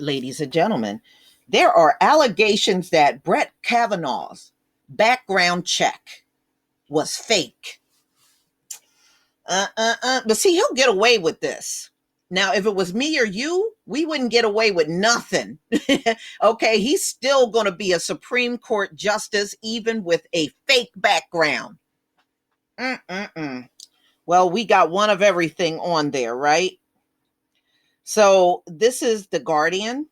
ladies and gentlemen, there are allegations that Brett Kavanaugh's background check was fake. But see, he'll get away with this. Now, if it was me or you, we wouldn't get away with nothing. Okay, he's still going to be a Supreme Court justice, even with a fake background. Well, we got one of everything on there, right? So this is The Guardian,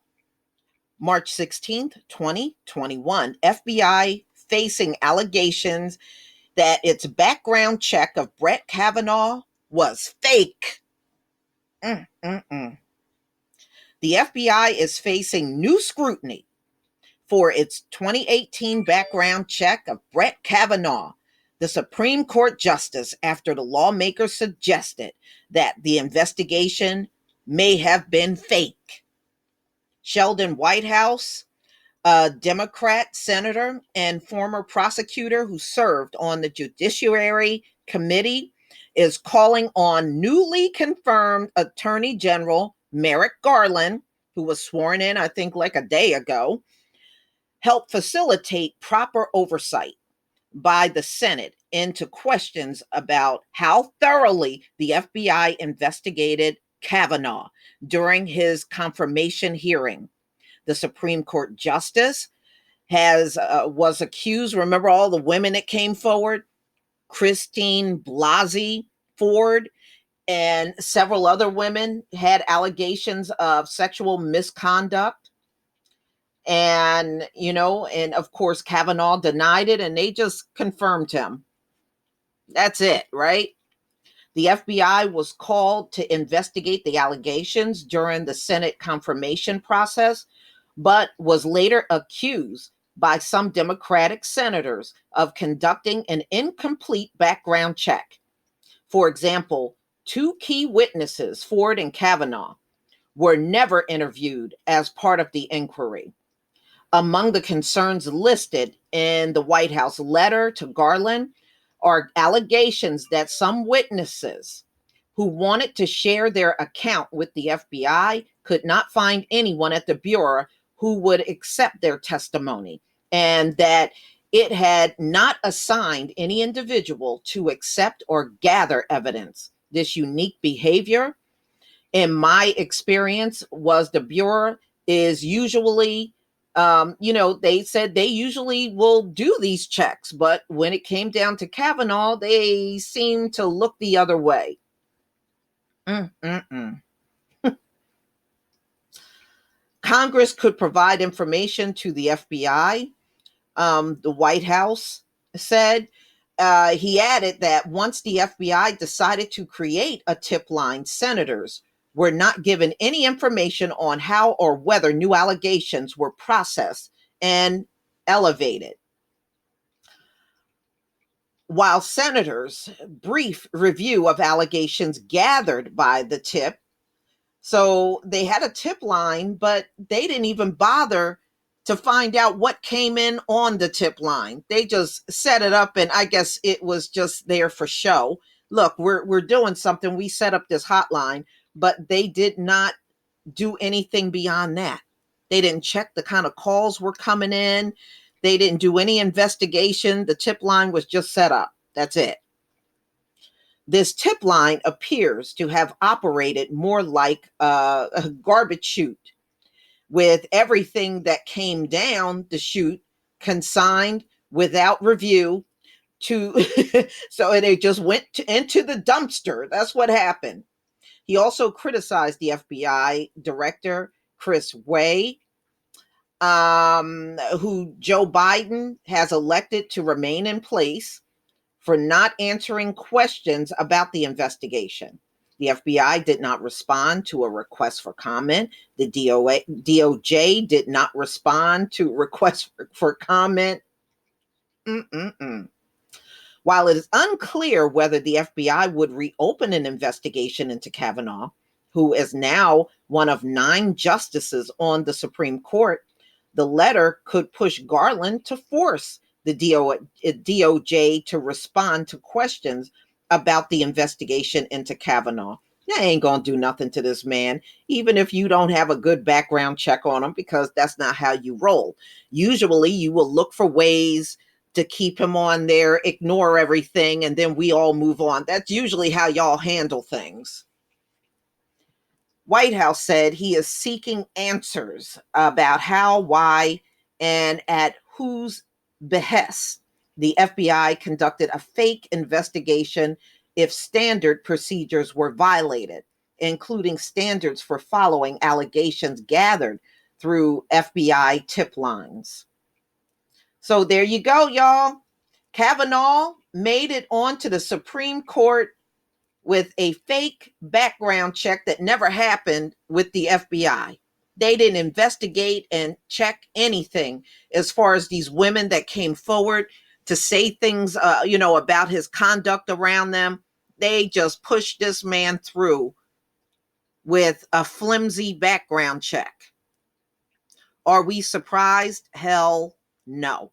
March 16th, 2021. FBI facing allegations that its background check of Brett Kavanaugh was fake. The FBI is facing new scrutiny for its 2018 background check of Brett Kavanaugh, the Supreme Court justice, after the lawmakers suggested that the investigation may have been fake. Sheldon Whitehouse, a Democrat senator and former prosecutor who served on the Judiciary Committee, is calling on newly confirmed Attorney General Merrick Garland, who was sworn in, I think, like a day ago, help facilitate proper oversight by the Senate into questions about how thoroughly the FBI investigated Kavanaugh during his confirmation hearing. The Supreme Court justice was accused. Remember all the women that came forward? Christine Blasey Ford and several other women had allegations of sexual misconduct. And, and of course, Kavanaugh denied it, and they just confirmed him. That's it, right? The FBI was called to investigate the allegations during the Senate confirmation process, but was later accused by some Democratic senators of conducting an incomplete background check. For example, two key witnesses, Ford and Kavanaugh, were never interviewed as part of the inquiry. Among the concerns listed in the White House letter to Garland are allegations that some witnesses who wanted to share their account with the FBI could not find anyone at the Bureau who would accept their testimony, and that it had not assigned any individual to accept or gather evidence. This unique behavior, in my experience, was the Bureau is usually, they said they usually will do these checks, but when it came down to Kavanaugh, they seemed to look the other way. Congress could provide information to the FBI, the White House said. He added that once the FBI decided to create a tip line, senators were not given any information on how or whether new allegations were processed and elevated. While senators' brief review of allegations gathered by the tip, so they had a tip line, but they didn't even bother to find out what came in on the tip line. They just set it up, and I guess it was just there for show. Look, we're doing something. We set up this hotline, but they did not do anything beyond that. They didn't check the kind of calls were coming in. They didn't do any investigation. The tip line was just set up. That's it. This tip line appears to have operated more like a garbage chute, with everything that came down the chute consigned without review to so it just went into the dumpster. That's what happened. He also criticized the FBI director, Chris Wray, who Joe Biden has elected to remain in place, for not answering questions about the investigation. The FBI did not respond to a request for comment. The DOJ did not respond to requests for comment. While it is unclear whether the FBI would reopen an investigation into Kavanaugh, who is now one of 9 justices on the Supreme Court, the letter could push Garland to force the DOJ to respond to questions about the investigation into Kavanaugh, They ain't gonna do nothing to this man, even if you don't have a good background check on him, because that's not how you roll. Usually you will look for ways to keep him on there, ignore everything, and then we all move on. That's usually how y'all handle things. White House said he is seeking answers about how, why, and at whose behest the FBI conducted a fake investigation if standard procedures were violated, including standards for following allegations gathered through FBI tip lines. So there you go, y'all. Kavanaugh made it onto the Supreme Court with a fake background check that never happened with the FBI. They didn't investigate and check anything as far as these women that came forward to say things, about his conduct around them. They just pushed this man through with a flimsy background check. Are we surprised? Hell no.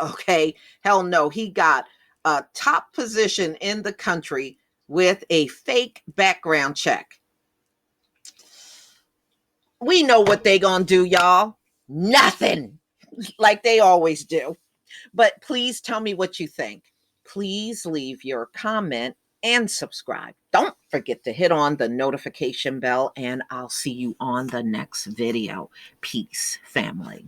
Okay, hell no. He got a top position in the country with a fake background check. We know what they gonna do, y'all. Nothing, like they always do. But please tell me what you think. Please leave your comment and subscribe. Don't forget to hit on the notification bell, and I'll see you on the next video. Peace, family.